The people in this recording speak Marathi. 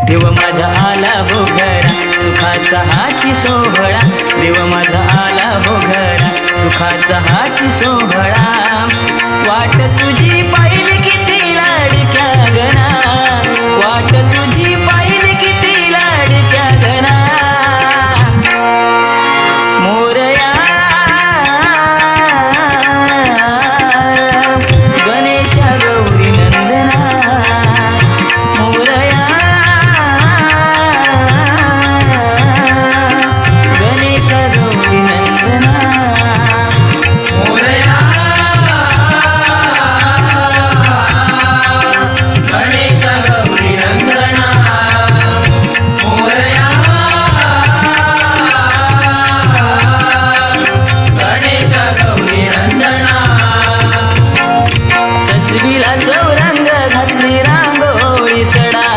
देव माझा आला हो घरा सुखाचा हाची सोहळा देव माझा आला हो घरा सुखाचा हाची सोहळा वाट तुझी पाहिली किती लाडक्या गणा वाट तुझी पाहिली किती लाडक्या गणा मोरया गणेशा गौरी नंदना मोरया गणेशा गौरी नंदना मोरया गणेशा गौरी नंदना मोरया गणेशा गौरी नंदना सजविला चौरंग घातली रांगोळी सडा